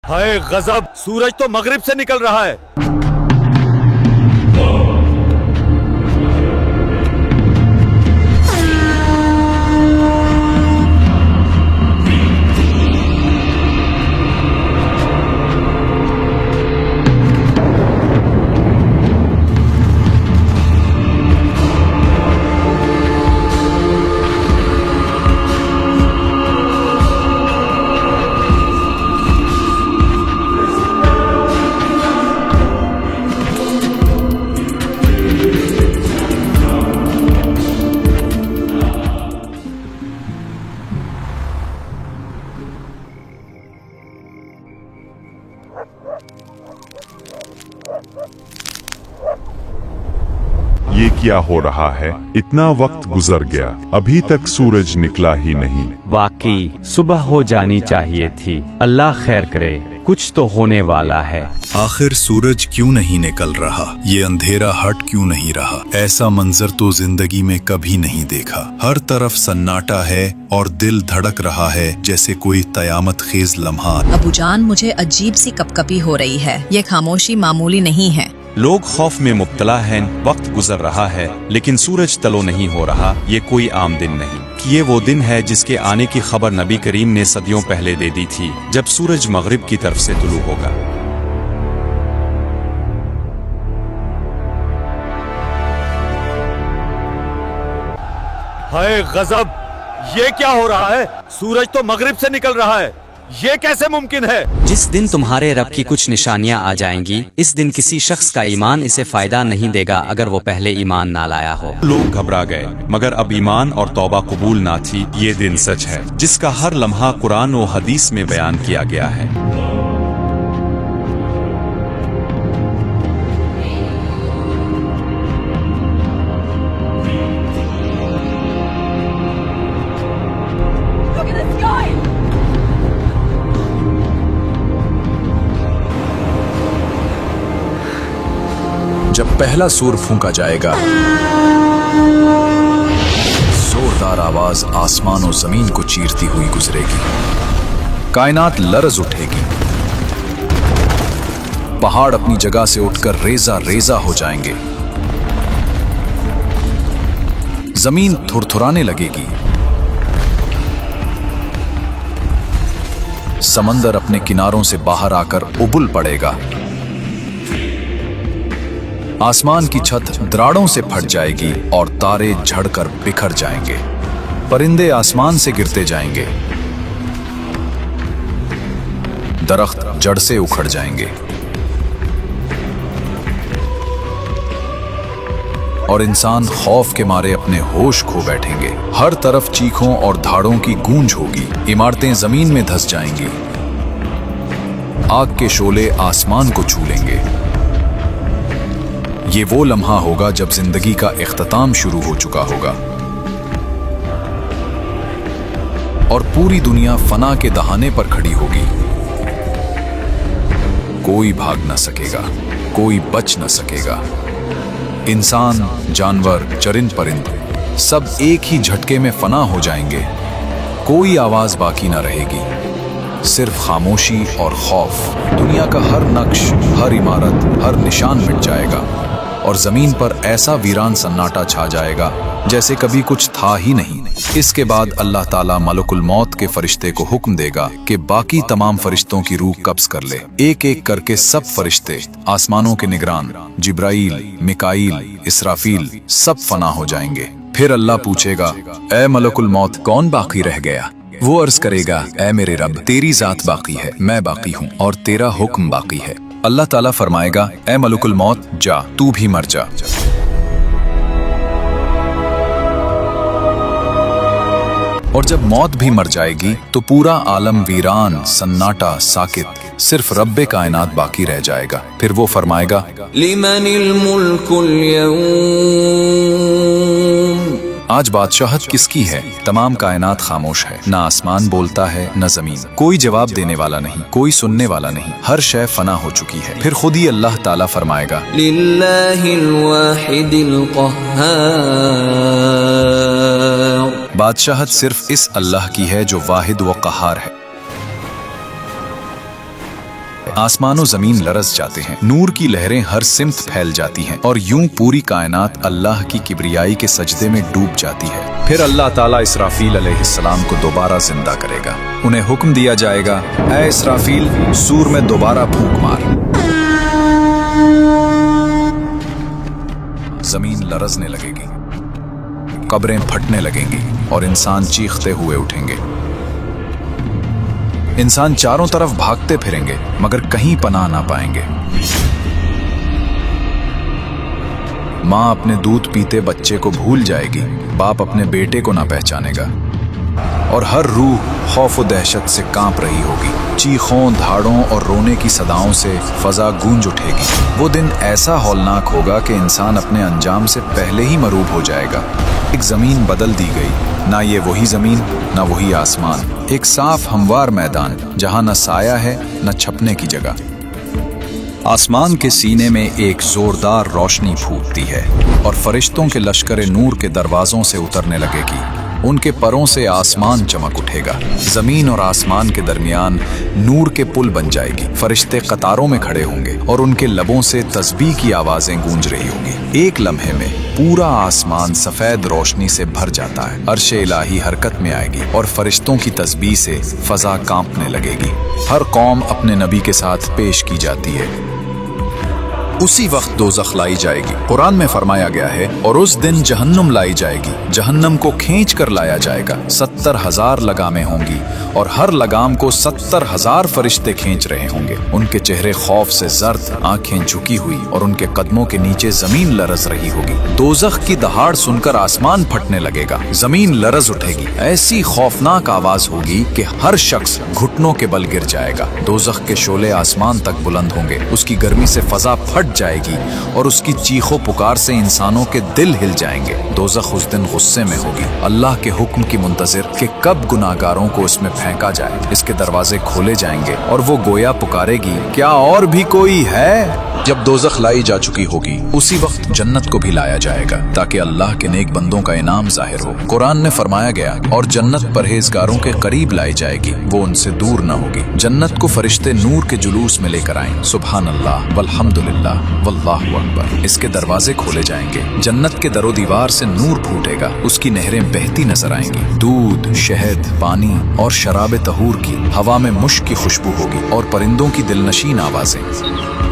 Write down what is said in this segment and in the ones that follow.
हाय गजब, सूरज तो मगरिब से निकल रहा है। ये क्या हो रहा है? इतना वक्त गुजर गया, अभी तक सूरज निकला ही नहीं। वाकई सुबह हो जानी चाहिए थी। अल्लाह खैर करे, कुछ तो होने वाला है। आखिर सूरज क्यों नहीं निकल रहा? ये अंधेरा हट क्यों नहीं रहा? ऐसा मंजर तो जिंदगी में कभी नहीं देखा। हर तरफ सन्नाटा है और दिल धड़क रहा है जैसे कोई कयामत खेज लम्हा। अबूजान, मुझे अजीब सी कपकपी हो रही है। ये खामोशी मामूली नहीं है। लोग खौफ में मुब्तला हैं, वक्त गुजर रहा है लेकिन सूरज तलो नहीं हो रहा। ये कोई आम दिन नहीं, ये वो दिन है जिसके आने की खबर नबी करीम ने सदियों पहले दे दी थी, जब सूरज मगरिब की तरफ से तुलू होगा। हाय गजब, ये क्या हो रहा है? सूरज तो मगरिब से निकल रहा है। ये कैसे मुमकिन है? जिस दिन तुम्हारे रब की कुछ निशानियां आ जाएंगी, इस दिन किसी शख्स का ईमान इसे फायदा नहीं देगा अगर वो पहले ईमान ना लाया हो। लोग घबरा गए, मगर अब ईमान और तौबा कबूल ना थी। ये दिन सच है जिसका हर लम्हा कुरान और हदीस में बयान किया गया है। जब पहला सूर फूंका जाएगा, जोरदार आवाज आसमान और जमीन को चीरती हुई गुजरेगी। कायनात लरज उठेगी, पहाड़ अपनी जगह से उठकर रेजा रेजा हो जाएंगे। जमीन थुरथुराने लगेगी, समंदर अपने किनारों से बाहर आकर उबुल पड़ेगा। आसमान की छत द्राड़ों से फट जाएगी और तारे झड़कर बिखर जाएंगे। परिंदे आसमान से गिरते जाएंगे, दरख्त जड़ से उखड़ जाएंगे और इंसान खौफ के मारे अपने होश खो बैठेंगे। हर तरफ चीखों और धाड़ों की गूंज होगी, इमारतें जमीन में धंस जाएंगी, आग के शोले आसमान को छू लेंगे। ये वो लम्हा होगा जब जिंदगी का इख्तिताम शुरू हो चुका होगा और पूरी दुनिया फना के दहाने पर खड़ी होगी। कोई भाग न सकेगा, कोई बच न सकेगा। इंसान, जानवर, चरिंद परिंद सब एक ही झटके में फना हो जाएंगे। कोई आवाज बाकी न रहेगी, सिर्फ खामोशी और खौफ। दुनिया का हर नक्श, हर इमारत, हर निशान मिट जाएगा और जमीन पर ऐसा वीरान सन्नाटा छा जाएगा जैसे कभी कुछ था ही नहीं। इसके बाद अल्लाह ताला मलकुल मौत के फरिश्ते को हुक्म देगा कि बाकी तमाम फरिश्तों की रूह कब्ज कर ले। एक एक करके सब फरिश्ते, आसमानों के निगरान जिब्राइल, मिकाईल, इसराफील सब फना हो जाएंगे। फिर अल्लाह पूछेगा, ए मलकुल मौत, कौन बाकी रह गया? वो अर्ज करेगा, ए मेरे रब, तेरी जात बाकी है, मैं बाकी हूँ और तेरा हुक्म बाकी है। अल्लाह ताला फरमाएगा, ए मलकुल मौत, जा, तू भी मर जा। और जब मौत भी मर जाएगी तो पूरा आलम वीरान, सन्नाटा, साकित, सिर्फ रब्बे कायनात बाकी रह जाएगा। फिर वो फरमाएगा, लिमनिल मुल्कुल यौम, आज बादशाहत किसकी है? तमाम कायनात खामोश है, ना आसमान बोलता है न जमीन। कोई जवाब देने वाला नहीं, कोई सुनने वाला नहीं, हर शय फना हो चुकी है। फिर खुद ही अल्लाह ताला फरमाएगा, लिल्लाहिल वाहिदिल क़ह्हार, बादशाहत सिर्फ इस अल्लाह की है जो वाहिद व क़हार है। आसमान और जमीन लरस जाते हैं, नूर की लहरें हर सिमत फैल जाती हैं और यूं पूरी कायनात अल्लाह की किब्रियाई के सजदे में डूब जाती है। फिर अल्लाह ताला इसराफील अलैहिस्सलाम को दोबारा जिंदा करेगा। उन्हें हुक्म दिया जाएगा, ऐ इसराफील, सूर में दोबारा फूंक मार। जमीन लरजने लगेगी, कब्रें फटने लगेंगी और इंसान चीखते हुए उठेंगे। इंसान चारों तरफ भागते फिरेंगे मगर कहीं पनाह ना पाएंगे। माँ अपने दूध पीते बच्चे को भूल जाएगी, बाप अपने बेटे को ना पहचानेगा और हर रूह खौफ और दहशत से कांप रही होगी। चीखों, धाड़ों और रोने की सदाओं से फजा गूंज उठेगी। वो दिन ऐसा हौलनाक होगा कि इंसान अपने अंजाम से पहले ही मरूब हो जाएगा। एक जमीन बदल दी गई, ना ये वही जमीन ना वही आसमान। एक साफ हमवार मैदान जहां न साया है न छपने की जगह। आसमान के सीने में एक जोरदार रोशनी फूटती है और फरिश्तों के लश्कर नूर के दरवाजों से उतरने लगेगी। उनके परों से आसमान चमक उठेगा। जमीन और आसमान के दरमियान नूर के पुल बन जाएगी। फरिश्ते कतारों में खड़े होंगे और उनके लबों से तस्बीह की आवाजें गूंज रही होंगी। एक लम्हे में पूरा आसमान सफेद रोशनी से भर जाता है। अर्शे इलाही हरकत में आएगी और फरिश्तों की तस्बीह से फजा कांपने लगेगी। हर कौम अपने नबी के साथ पेश की जाती है। उसी वक्त दोज़ख लाई जाएगी। कुरान में फरमाया गया है, और उस दिन जहन्नुम लाई जाएगी, जहन्नम को खींच कर लाया जाएगा। 70,000 लगामें होंगी और हर लगाम को 70,000 फरिश्ते खींच रहे होंगे। उनके चेहरे खौफ से जर्द, आंखें झुकी हुई और उनके कदमों के नीचे जमीन लरज रही होगी। दोज़ख की दहाड़ सुनकर आसमान फटने लगेगा, जमीन लरज उठेगी। ऐसी खौफनाक आवाज होगी कि हर शख्स घुटनों के बल गिर जाएगा। दोज़ख के शोले आसमान तक बुलंद होंगे, उसकी गर्मी से फजा फट जाएगी और उसकी चीखों पुकार से इंसानों के दिल हिल जाएंगे। दोज़ख उस दिन गुस्से में होगी, अल्लाह के हुक्म की मुंतजिर कि कब गुनाहगारों को इसमें फेंका जाए। इसके दरवाजे खोले जाएंगे और वो गोया पुकारेगी, क्या और भी कोई है? जब दोज़ख लाई जा चुकी होगी, उसी वक्त जन्नत को भी लाया जाएगा ताकि अल्लाह के नेक बंदों का इनाम जाहिर हो। कुरान ने फरमाया गया, और जन्नत परहेजगारों के करीब लाई जाएगी, वो उनसे दूर न होगी। जन्नत को फरिश्ते नूर के जुलूस में लेकर आएं। सुभान अल्लाह वल्हम्दुलिल्लाह वल्लाहु अकबर। इसके दरवाजे खोले जाएंगे, जन्नत के दरो दीवार से नूर फूटेगा, उसकी नहरें बहती नजर आएंगी। दूध, शहद, पानी और शराब तहूर की हवा में मुश्क की खुशबू होगी और परिंदों की दिलनशीन आवाजें।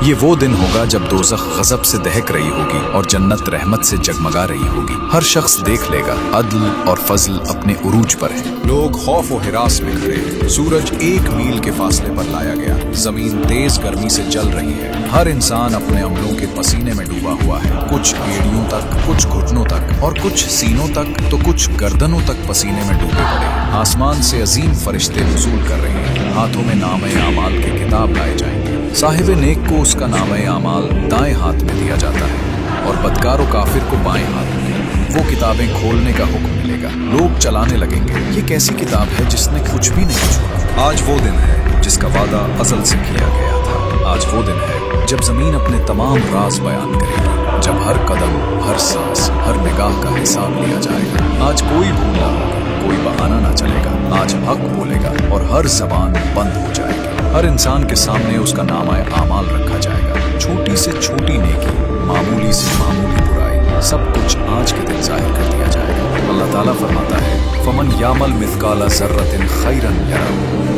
ये वो दिन होगा जब दोज़ख गज़ब से दहक रही होगी और जन्नत रहमत से जगमगा रही होगी। हर शख्स देख लेगा अदल और फजल अपने उरूज पर है। लोग खौफ और हिरास में खड़े हैं। सूरज 1 मील के फासले पर लाया गया। जमीन तेज गर्मी से जल रही है। हर इंसान अपने अमलों के पसीने में डूबा हुआ है। कुछ एड़ियों तक, कुछ घुटनों तक और कुछ सीनों तक तो कुछ गर्दनों तक पसीने में डूबे पड़े। आसमान से अजीम फरिश्ते वसूल कर रहे हैं। हाथों में नामे आमाल के किताब लाए जाएंगे। साहिब नेक को उसका नामे आमाल दाएं हाथ में दिया जाता है और बदकार और काफिर को बाएं हाथ में। वो किताबें खोलने का हुक्म मिलेगा। लोग चलाने लगेंगे, ये कैसी किताब है जिसने कुछ भी नहीं छोड़ा। आज वो दिन है जिसका वादा अज़ल से किया गया था। आज वो दिन है जब जमीन अपने तमाम राज बयान करेगी, जब हर कदम, हर सांस, हर निगाह का हिसाब लिया जाएगा। आज कोई भूल ना होगा, कोई बहाना ना चलेगा। आज हक बोलेगा और हर जबान बंद हो जाएगी। हर इंसान के सामने उसका नामा आमाल रखा जाएगा। छोटी से छोटी नेकी, मामूली से मामूली बुराई, सब कुछ आज के दिन जाहिर कर दिया जाएगा। अल्लाह ताला फरमाता है, फमन यामल मिथकाला ज़र्रतिन खैरन यरह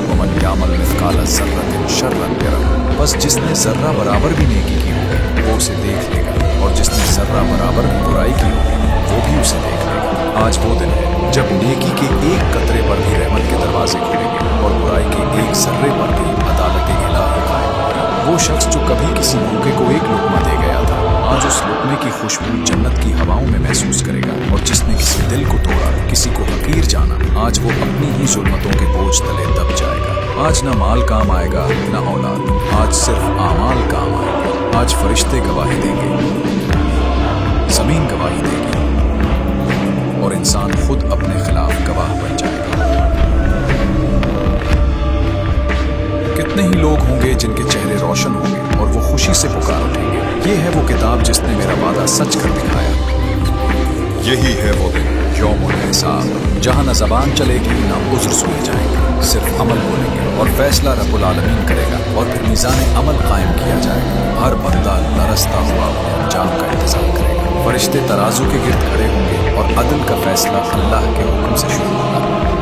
वमन यामल मिथकाला ज़र्रतिन शर्रन यरह। बस जिसने जर्रा बराबर भी नेकी की होगी वो उसे देख लेगा और जिसने जर्रा बराबर भी बुराई की होगी वो भी उसे देख लेगा। आज वो दिन है जब नेकी के एक कतरे पर भी रहमत के दरवाजे खुलेंगे और बुराई के एक जर्रे पर भी अदालत इलाही कायम होगी। वो शख्स जो कभी किसी भूखे को एक लुक़मा दे गया था, आज उस लुक़मे की खुशबू जन्नत की हवाओं में महसूस करेगा। और जिसने किसी दिल को तोड़ा, किसी को हकीर जाना, आज वो अपनी ही जुल्मतों के बोझ तले दब जाएगा। आज न माल काम आएगा न औलाद, आज सिर्फ आमाल काम आएगा। आज फरिश्ते गवाही देंगे, जमीन गवाही देगी और इंसान खुद अपने खिलाफ गवाह बन जाएगा। कितने ही लोग होंगे जिनके चेहरे रोशन होंगे और वो खुशी से पुकार उठेंगे, ये है वो किताब जिसने मेरा वादा सच कर दिखाया। यही है वो दिन यौमुल हिसाब, जहाँ न जबान चलेगी न उज्र सुने जाएंगे, सिर्फ अमल बोलेंगे और फैसला रब्बुल आलमीन करेगा और फिर मीज़ान अमल कायम किया जाएगा। हर बंदा लरसता हुआ अंजाम का इंतजार करेगा। फरिश्ते तराजू के गिर्द खड़े होंगे और अदल का फैसला अल्लाह के हुक्म से शुरू होगा।